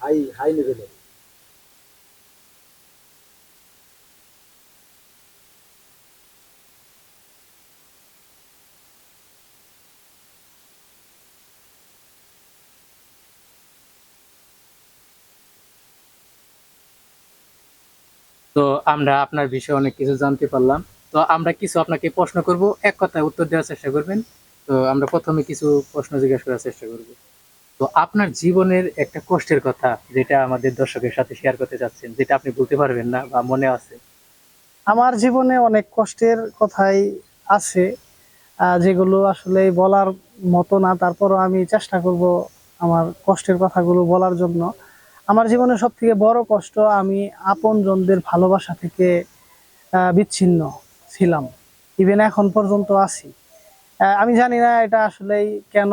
High high লেভেলের। তো আমরা আপনার বিষয়ে অনেক কিছু জানতে পারলাম। তো আমরা কিছু আপনাকে প্রশ্ন করব, এক কথায় উত্তর দেওয়ার চেষ্টা করবেন। তো আমরা প্রথমে কিছু প্রশ্ন জিজ্ঞাসা করার চেষ্টা করব। তো আপনার জীবনের একটা কষ্টের কথা যেটা আমাদের দর্শকের সাথে শেয়ার করতে চাচ্ছেন, যেটা আপনি বলতে পারবেন না বা মনে আছে। আমার জীবনে অনেক কষ্টের কথাই আছে, যেগুলো আসলে বলার মতো না, তারপরও আমি চেষ্টা করব আমার কষ্টের কথাগুলো বলার জন্য। আমার জীবনে সব থেকে বড় কষ্ট, আমি আপনজনদের ভালোবাসা থেকে বিচ্ছিন্ন ছিলাম, ইভেন এখন পর্যন্ত আছি। আমি জানি না এটা আসলেই কেন,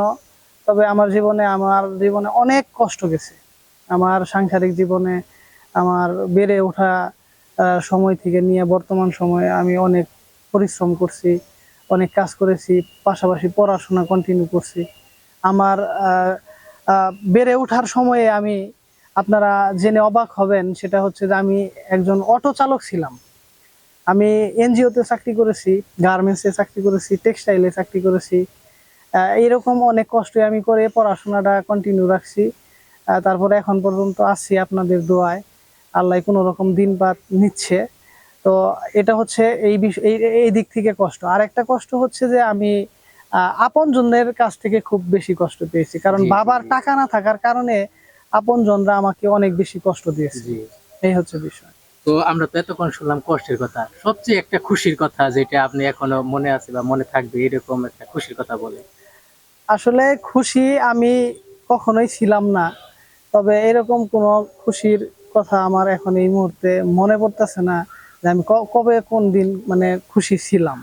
তবে আমার জীবনে অনেক কষ্ট গেছে। আমার সাংসারিক জীবনে, আমার বেড়ে ওঠা সময় থেকে নিয়ে বর্তমান সময়ে আমি অনেক পরিশ্রম করছি, অনেক কাজ করেছি, পাশাপাশি পড়াশোনা কন্টিনিউ করছি। আমার বেড়ে ওঠার সময়ে আমি, আপনারা জেনে অবাক হবেন, সেটা হচ্ছে যে আমি একজন অটো চালক ছিলাম। আমি এনজিওতে চাকরি করেছি, গার্মেন্টসে চাকরি করেছি, টেক্সটাইলে চাকরি করেছি। এইরকম অনেক কষ্ট আমি করে পড়াশোনাটা কন্টিনিউ রাখছি। তারপরে এখন পর্যন্ত আছি আপনাদের দোয়ায়, আল্লাহ কোনো রকম দিন বাদ নিচ্ছে। তো এটা হচ্ছে এই বিষয়, এই দিক থেকে কষ্ট। আর একটা কষ্ট হচ্ছে যে আমি আপনজনদের কাছ থেকে খুব বেশি কষ্ট পেয়েছি, কারণ জি জি বাবার জি। টাকা না থাকার কারণে আপনজনরা আমাকে অনেক বেশি কষ্ট দিয়েছে। জি। এই হচ্ছে বিষয়। তো আমরা তো এতক্ষণ শুনলাম কষ্টের কথা, সবচেয়ে একটা খুশির কথা যেটা আপনি এখনো মনে আছে বা মনে থাকবে, এরকম একটা খুশির কথা বলে। আসলে খুশি আমি কখনোই ছিলাম না, তবে এরকম কোনো খুশির কথা আমার এখন এই মুহূর্তে মনে পড়তেছে না যে আমি কবে কোন দিন মানে খুশি ছিলাম।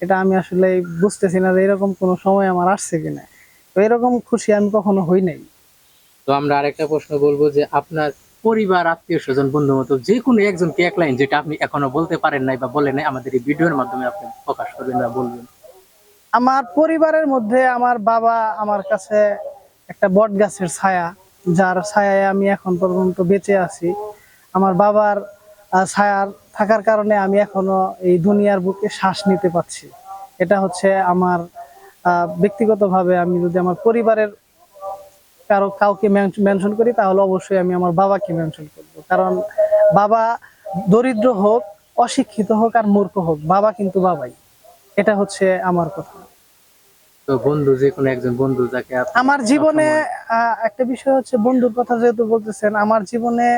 এটা আমি আসলে বুঝতেছি না যে এরকম কোনো সময় আমার আসছে কিনা। তো এরকম খুশি আমি কখনো হই নাই। তো আমরা আরেকটা প্রশ্ন বলবো যে আপনার পরিবার, আত্মীয় স্বজন, বন্ধু মতো যে কোনো একজনকে এক লাইন যেটা আপনি এখনো বলতে পারেন নাই বা বলেন নাই, আমাদের এই ভিডিওর মাধ্যমে আপনি প্রকাশ করবেন বা বলবেন। আমার পরিবারের মধ্যে আমার বাবা আমার কাছে একটা বট গাছের ছায়া, যার ছায়ায় আমি এখন পর্যন্ত বেঁচে আছি। আমার বাবার ছায়ার থাকার কারণে আমি এখনো এই দুনিয়ার বুকে শ্বাস নিতে পারছি। এটা হচ্ছে আমার ব্যক্তিগতভাবে, আমি যদি আমার পরিবারের কাউকে মেনশন করি, তাহলে অবশ্যই আমি আমার বাবাকে মেনশন করব। কারণ বাবা দরিদ্র হোক, অশিক্ষিত হোক আর মূর্খ হোক, বাবা কিন্তু বাবাই। এটা হচ্ছে আমার কথা। তো বন্ধু, যে কোনো একজন বন্ধু যাকে আপনি আমার জীবনে সবসময়। একটা বিষয় হচ্ছে, বন্ধুর কথা যেহেতু বলতেছেন, আমার জীবনে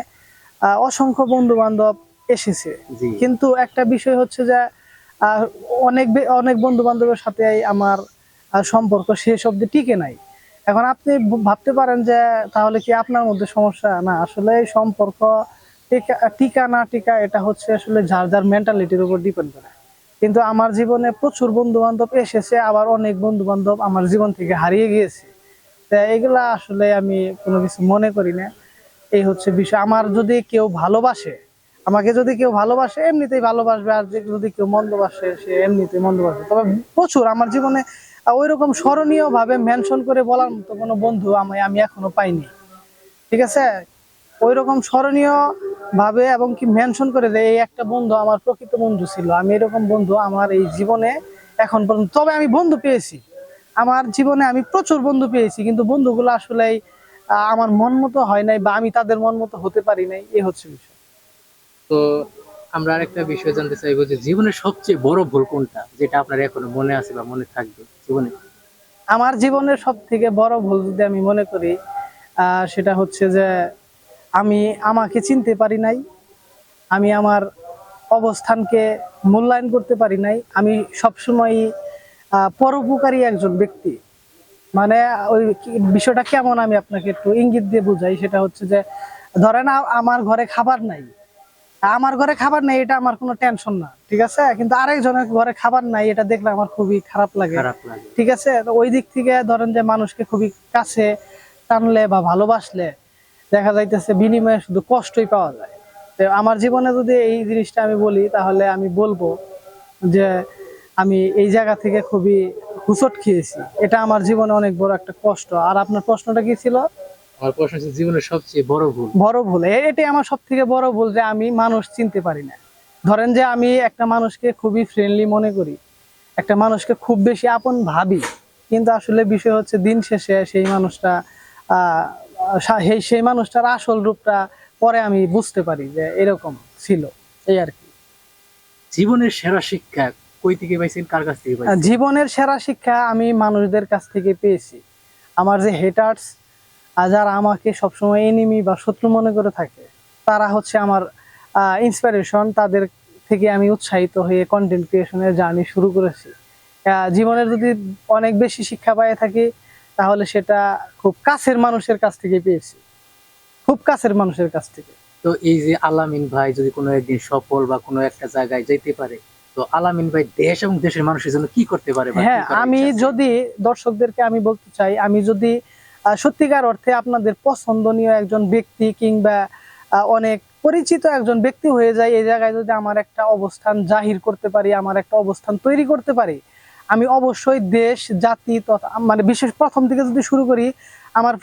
অসংখ্য বন্ধু বান্ধব এসেছে, জি। কিন্তু একটা বিষয় হচ্ছে যে আহ, অনেক বন্ধু বান্ধবের সাথে আমার সম্পর্ক শেষ অব্দি টিকে নাই। এখন আপনি ভাবতে পারেন যে তাহলে কি আপনার মধ্যে সমস্যা? না, আসলে এই সম্পর্ক টিকা টিকা না টিকা, এটা হচ্ছে আসলে যার যার মেন্টালিটির উপর ডিপেন্ড করে। কিন্তু আমার জীবনে প্রচুর বন্ধু বান্ধব এসেছে, আবার অনেক বন্ধু বান্ধব আমার জীবন থেকে হারিয়ে গিয়েছে। তা এগুলা আসলে আমি কোনো কিছু মনে করি না। এই হচ্ছে বিষয়। আমার যদি কেউ ভালোবাসে, আমাকে যদি কেউ ভালোবাসে, এমনিতেই ভালোবাসবে। আর যদি কেউ মন্দবাসে, সে এমনিতেই মন্দবাসবে। তবে প্রচুর আমার জীবনে ওইরকম স্মরণীয় ভাবে মেনশন করে বলার মতো কোনো বন্ধু আমি আমি এখনো পাইনি। ঠিক আছে, ওই রকম স্মরণীয় ভাবে এবং কি মেনশন করে দেয় এই একটা বন্ধু আমার প্রকৃত বন্ধু ছিল, আমি এরকম বন্ধু আমার এই জীবনে এখন পর্যন্ত। তবে আমি বন্ধু পেয়েছি, আমার জীবনে আমি প্রচুর বন্ধু পেয়েছি, কিন্তু বন্ধুগুলো আসলে আমার মন মতো হয় নাই, বা আমি তাদের মন মতো হতে পারি নাই। এই হচ্ছে বিষয়। তো আমরা আরেকটা বিষয় জানতে চাইবো যে জীবনের সবচেয়ে বড় ভুল কোনটা, যেটা আপনার এখনো মনে আছে বা মনে থাকবে জীবনে। আমার জীবনের সব থেকে বড় ভুল যদি আমি মনে করি, সেটা হচ্ছে যে আমি আমাকে চিনতে পারি নাই, আমি আমার অবস্থানকে মূল্যায়ন করতে পারি নাই। আমি সবসময় পরোপকারী একজন ব্যক্তি। মানে ওই বিষয়টা কেমন আমি আপনাকে একটু ইঙ্গিত দিয়ে বুঝাই। সেটা হচ্ছে যে ধরেন আমার ঘরে খাবার নাই, আমার ঘরে খাবার নাই এটা আমার কোনো টেনশন না, ঠিক আছে, কিন্তু আরেকজনের ঘরে খাবার নাই এটা দেখলে আমার খুবই খারাপ লাগে। খারাপ লাগে। ঠিক আছে, তো ওই দিক থেকে ধরেন যে মানুষকে খুবই কাছে টানলে বা ভালোবাসলে দেখা যাইতেছে বিনিময়ে শুধু কষ্টই পাওয়া যায়। তো আমার জীবনে যদি এই জিনিসটা আমি বলি, তাহলে আমি বলবো যে আমি এই জায়গা থেকে খুবই হুচট খেয়েছি। এটা আমার জীবনে অনেক বড় একটা কষ্ট। আর আপনার প্রশ্নটা কি ছিল? আমার প্রশ্ন হচ্ছে জীবনের সবচেয়ে বড় ভুল। বড় ভুল, এটাই আমার সব থেকে বড় ভুল, যে আমি মানুষ চিনতে পারি না। ধরেন যে আমি একটা মানুষকে খুবই ফ্রেন্ডলি মনে করি, একটা মানুষকে খুব বেশি আপন ভাবি, কিন্তু আসলে বিষয় হচ্ছে দিন শেষে সেই মানুষটা আহ সেই মানুষটার আসল রূপটা পরে আমি বুঝতে পারি যে এরকম ছিল, এই আর কি। জীবনের সেরা শিক্ষা কই থেকে পাইছেন, কার কাছ থেকে পাইছেন? জীবনের সেরা শিক্ষা আমি মানুষদের কাছ থেকে পেয়েছি। আমার যে হেটার্স, যারা আমাকে সবসময় এনিমি বা শত্রু মনে করে থাকে, তারা হচ্ছে আমার ইন্সপিরেশন। তাদের থেকে আমি উৎসাহিত হয়ে কন্টেন্ট ক্রিয়েশনের জার্নি শুরু করেছি। জীবনের যদি অনেক বেশি শিক্ষা পেয়ে থাকি, তাহলে সেটা খুব কাছের মানুষের কাছ থেকে পেয়েছি, খুব কাছের মানুষের কাছ থেকে। তো এই যে আলামিন ভাই যদি কোনো একদিন সফল বা কোনো একটা জায়গায় যেতে পারে, তো আলামিন ভাই দেশ এবং দেশের মানুষের জন্য কি করতে পারে বা কি হ্যাঁ, করার আমি ইচ্ছা আছে? যদি দর্শকদেরকে আমি বলতে চাই, আমি যদি সত্যিকার অর্থে আপনাদের পছন্দনীয় একজন ব্যক্তি কিংবা অনেক পরিচিত একজন ব্যক্তি হয়ে যায়, এই জায়গায় যদি আমার একটা অবস্থান জাহির করতে পারি, আমার একটা অবস্থান তৈরি করতে পারি, আমি অবশ্যই দেশ জাতি তথা মানে বিশেষ প্রথম থেকে যদি শুরু করি, আমার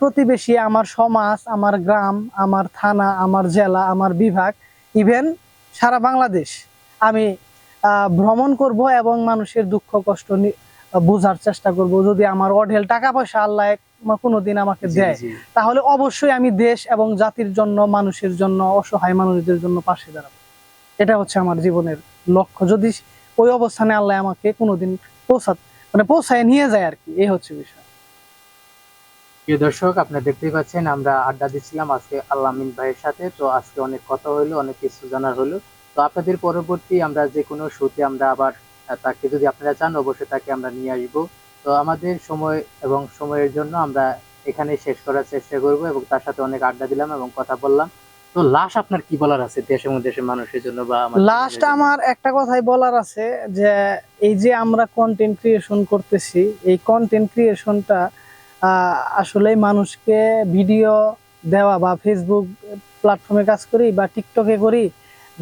প্রতিবেশী, আমার সমাজ, আমার গ্রাম, আমার থানা, আমার জেলা, আমার বিভাগ, ইভেন সারা বাংলাদেশ আমি ভ্রমণ করব এবং মানুষের দুঃখ কষ্ট বোঝার চেষ্টা করব। যদি আমার অঢেল টাকা পয়সা আল্লাহ কোনোদিন আমাকে জি, দেয়, জি। তাহলে অবশ্যই আমি দেশ এবং জাতির জন্য, মানুষের জন্য, অসহায় মানুষদের জন্য পাশে দাঁড়াবো। এটা হচ্ছে আমার জীবনের লক্ষ্য, যদি ওই অবস্থানে আল্লাহ আমাকে কোনোদিন পৌঁছায় নিয়ে যায় আর কি। এই হচ্ছে বিষয়। প্রিয় দর্শক, আপনারা দেখতেই পাচ্ছেন আমরা আড্ডা দিচ্ছিলাম আজকে আলামিন ভাইয়ের সাথে। তো আজকে অনেক কথা হলো, অনেক কিছু জানার হলো। তো আপনাদের পরবর্তী আমরা যে কোনো শোতে আমরা আবার তাকে যদি আপনারা চান, অবশ্যই তাকে আমরা নিয়ে আসবো। তো আমাদের সময় এবং সময়ের জন্য আমরা এখানে শেষ করার চেষ্টা করব, এবং তার সাথে অনেক আড্ডা দিলাম এবং কথা বললাম। তো লাস্ট আপনার কি বলার আছে দেশ এবং দেশের মানুষের জন্য বা আমার লাস্ট চ্যানেলের জন্য? আমার একটা কথাই বলার আছে, যে এই যে আমরা কন্টেন্ট ক্রিয়েশন করতেছি, এই কন্টেন্ট ক্রিয়েশনটা আসলে মানুষকে ভিডিও দেওয়া, বা ফেসবুক প্ল্যাটফর্মে কাজ করি, বা টিকটকে করি,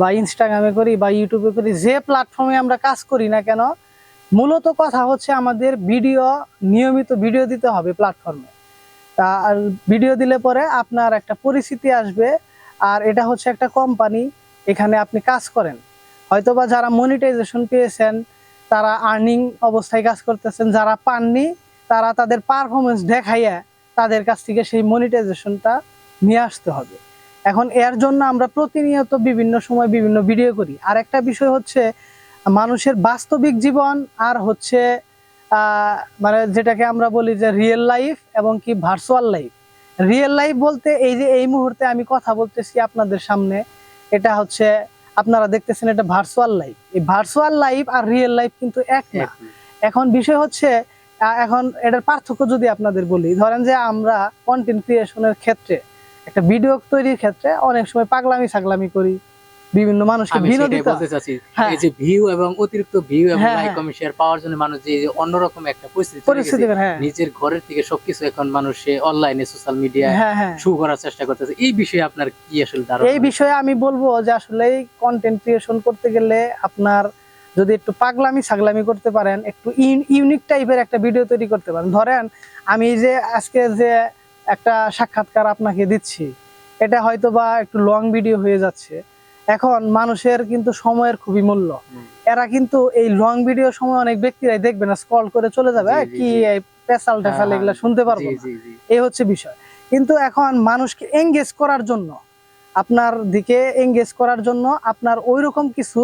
বা ইনস্টাগ্রামে করি, বা ইউটিউবে করি, যে প্ল্যাটফর্মে আমরা কাজ করি না কেন, মূলত কথা হচ্ছে আমাদের নিয়মিত ভিডিও দিতে হবে প্ল্যাটফর্মে। আর ভিডিও দিলে পরে আপনার একটা পরিচিতি আসবে। আর এটা হচ্ছে একটা কোম্পানি, এখানে আপনি কাজ করেন, হয়তোবা যারা মনিটাইজেশন পেয়েছেন তারা আর্নিং অবস্থায় কাজ করতেছেন, যারা পাননি তারা তাদের পারফরমেন্স দেখাইয়া তাদের কাছ থেকে সেই মনিটাইজেশনটা নিয়ে আসতে হবে। এখন এর জন্য আমরা প্রতিনিয়ত বিভিন্ন সময় বিভিন্ন ভিডিও করি। আর একটা বিষয় হচ্ছে মানুষের বাস্তবিক জীবন, আর হচ্ছে মানে যেটাকে আমরা বলি যে রিয়েল লাইফ এবং কি ভার্চুয়াল লাইফ। রিয়েল লাইফ বলতে এই যে এই মুহূর্তে আমি কথা বলতেছি আপনাদের সামনে, এটা হচ্ছে আপনারা দেখতেছেন, এটা ভার্চুয়াল লাইফ। এই ভার্চুয়াল লাইফ আর রিয়েল লাইফ কিন্তু এক না। এখন বিষয় হচ্ছে এখন এটার পার্থক্য যদি আপনাদের বলি, ধরেন যে আমরা কন্টেন্ট ক্রিয়েশনের ক্ষেত্রে, একটা ভিডিও তৈরির ক্ষেত্রে অনেক সময় পাগলামি ছাগলামি করি, বিভিন্ন মানুষকে আমি সেটাই বিনোদিত। বলতে চাচ্ছি। হ্যাঁ, এই যে ভিউ এবং অতিরিক্ত ভিউ এবং হ্যাঁ, লাইক হ্যাঁ, কমেন্ট শেয়ার পাওয়ার জন্য মানুষ যে অন্যরকম একটা পরিস্থিতি চলে পরিস্থিতি, গেছে। হ্যাঁ, নিজের ঘরের থেকে সবকিছু এখন মানুষ অনলাইনে সোশ্যাল মিডিয়ায় হ্যাঁ, হ্যাঁ। শো করার চেষ্টা করতেছে। এই বিষয়ে আপনার কি আসলে ধারণা? এই বিষয়ে আমি বলবো যে আসলে কন্টেন্ট ক্রিয়েশন করতে গেলে আপনার যদি একটু পাগলামি ছাগলামি করতে পারেন, একটু ইউনিক টাইপের একটা ভিডিও তৈরি করতে পারেন। ধরেন আমি যে আজকে যে একটা সাক্ষাৎকার আপনাকে দিচ্ছি, এটা হয়তো বা একটু লং ভিডিও হয়ে যাচ্ছে। এখন মানুষের কিন্তু সময়ের খুবই মূল্য। এরা কিন্তু এই লং ভিডিও সময় অনেক ব্যক্তিরাই দেখবে না, স্ক্রল করে চলে যাবে, জি, জি, কি জি। এই পেশাল টেশাল হ্যাঁ, এগুলা শুনতে পারবো জি, না। জি, জি। এই হচ্ছে বিষয়। কিন্তু এখন মানুষকে এঙ্গেজ করার জন্য, আপনার দিকে এঙ্গেজ করার জন্য আপনার ওইরকম কিছু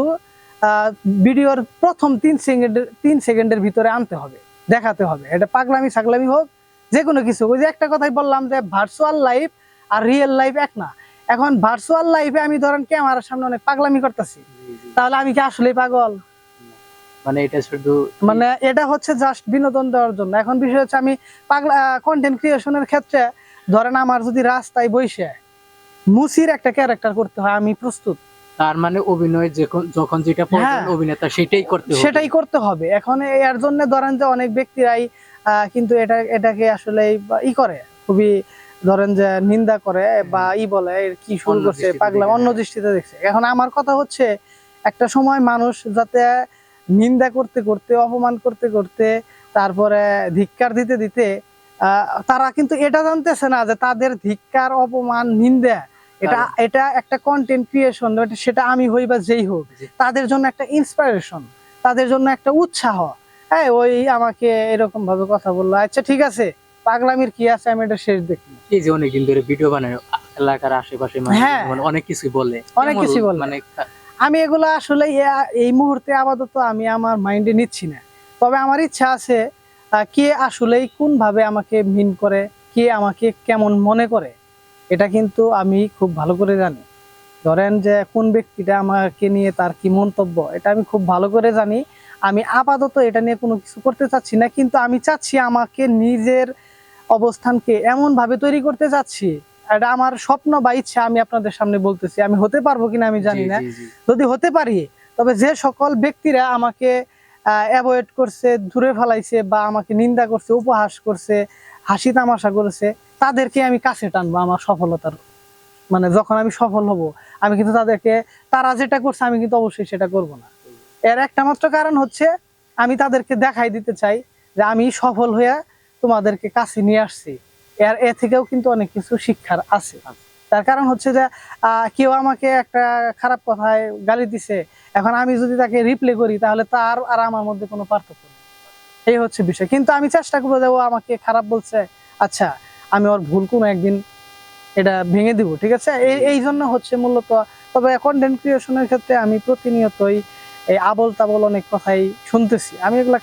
ভিডিওর প্রথম 3 সেকেন্ডের ভিতরে আনতে হবে, দেখাতে হবে। এটা পাগলামি ছাগলামি হোক, যে কোনো কিছু। ওই যে একটা কথাই বললাম যে ভার্চুয়াল লাইফ আর রিয়েল লাইফ এক না। এখন ভার্চুয়াল লাইফে আমি ধরেন ক্যামেরার সামনে অনেক পাগলামি করতেছি, জি, জি। তাহলে আমি কি আসলেই পাগল? মানে এটা শুধু মানে এটা হচ্ছে জাস্ট বিনোদন দেওয়ার জন্য। এখন বিষয় হচ্ছে আমি কন্টেন্ট ক্রিয়েশনের ক্ষেত্রে, ধরেন আমার যদি রাস্তায় বসে মুসির একটা ক্যারেক্টার করতে হয়, আমি প্রস্তুত। তার মানে অভিনয় যখন যেটা প্রয়োজন হ্যাঁ, অভিনেতা সেটাই করতে হবে। সেটাই করতে হবে। এখন এর জন্য ধরেন যে অনেক ব্যক্তিরাই কিন্তু এটাকে আসলে করে, খুবই ধরেন যে নিন্দা করে বা বলে এর কি শুরু অন্য করছে, দৃষ্টিতে পাগলাম, দেখে, অন্য হ্যাঁ। দৃষ্টিতে দেখছে। এখন আমার কথা হচ্ছে একটা সময় মানুষ যাতে নিন্দা করতে করতে, অপমান করতে করতে, তারপরে ধিক্কার দিতে দিতে তারা কিন্তু এটা জানতেছে না যে তাদের ধিক্কার, অপমান, নিন্দা এটা এটা একটা কন্টেন্ট ক্রিয়েশন, সেটা আমি হই বা যেই হোক, তাদের জন্য একটা ইন্সপিরেশন, তাদের জন্য একটা উৎসাহ। হ্যাঁ, ওই আমাকে এরকম ভাবে কথা বললো, আচ্ছা ঠিক আছে, পাগলামির কি আছে, আমি এটা শেষ দেখি। এই যে অনেকদিন ধরে ভিডিও বানায় এলাকার আশেপাশে মানুষ হ্যাঁ। মানে অনেক কিছু বলে, অনেক কেমন কিছু বলে। মানে আমি এগুলো আসলে এই মুহূর্তে আপাতত আমি আমার মাইন্ডে নিচ্ছি না। তবে আমার ইচ্ছা আছে কে আসলেই কোন ভাবে আমাকে মিন করে, কে আমাকে কেমন মনে করে, এটা কিন্তু আমি খুব ভালো করে জানি। ধরেন যে কোন ব্যক্তিটা আমাকে নিয়ে তার কি মন্তব্য, এটা আমি খুব ভালো করে জানি। আমি আপাতত এটা নিয়ে কোনো কিছু করতে চাচ্ছি না, কিন্তু আমি চাচ্ছি আমাকে নিজের অবস্থানকে এমন ভাবে তৈরি করতে চাচ্ছি, এটা আমার স্বপ্ন বা ইচ্ছা। আমি আপনাদের সামনে বলতেছি, আমি হতে পারবো কিনা আমি জানি না। যদি হতে পারি, তবে যে সকল ব্যক্তিরা আমাকে অ্যাভয়েড করছে, দূরে ফেলাইছে, বা আমাকে নিন্দা করছে, উপহাস করছে, হাসি তামাশা করেছে, তাদেরকে আমি কাছে টানবো আমার সফলতার, মানে যখন আমি সফল হব, আমি কিন্তু তাদেরকে, তারা যেটা করছে আমি কিন্তু অবশ্যই সেটা করব না। এর একটা মাত্র কারণ হচ্ছে, আমি তাদেরকে দেখাই দিতে চাই যে আমি সফল হয়ে তোমাদেরকে কাছে নিয়ে আসছি। এ থেকেও কিন্তু অনেক কিছু শিক্ষার আছে। তার কারণ হচ্ছে যে কেউ আমাকে একটা খারাপ কথায় গালি দিছে, এখন আমি যদি তাকে রিপ্লে করি, তাহলে তার আর আমার মধ্যে কোনো পার্থক্য নেই। এই হচ্ছে বিষয়। কিন্তু আমি চেষ্টা করবো যে ও আমাকে খারাপ বলছে, আচ্ছা আমি ওর ভুল কোনো একদিন এটা ভেঙে দিব, ঠিক আছে। এই জন্য হচ্ছে মূলত। তবে কন্টেন্ট ক্রিয়েশনের ক্ষেত্রে আমি প্রতিনিয়তই এই আবল তাবল অনেক কথাই শুনতেছি, আমি এগুলা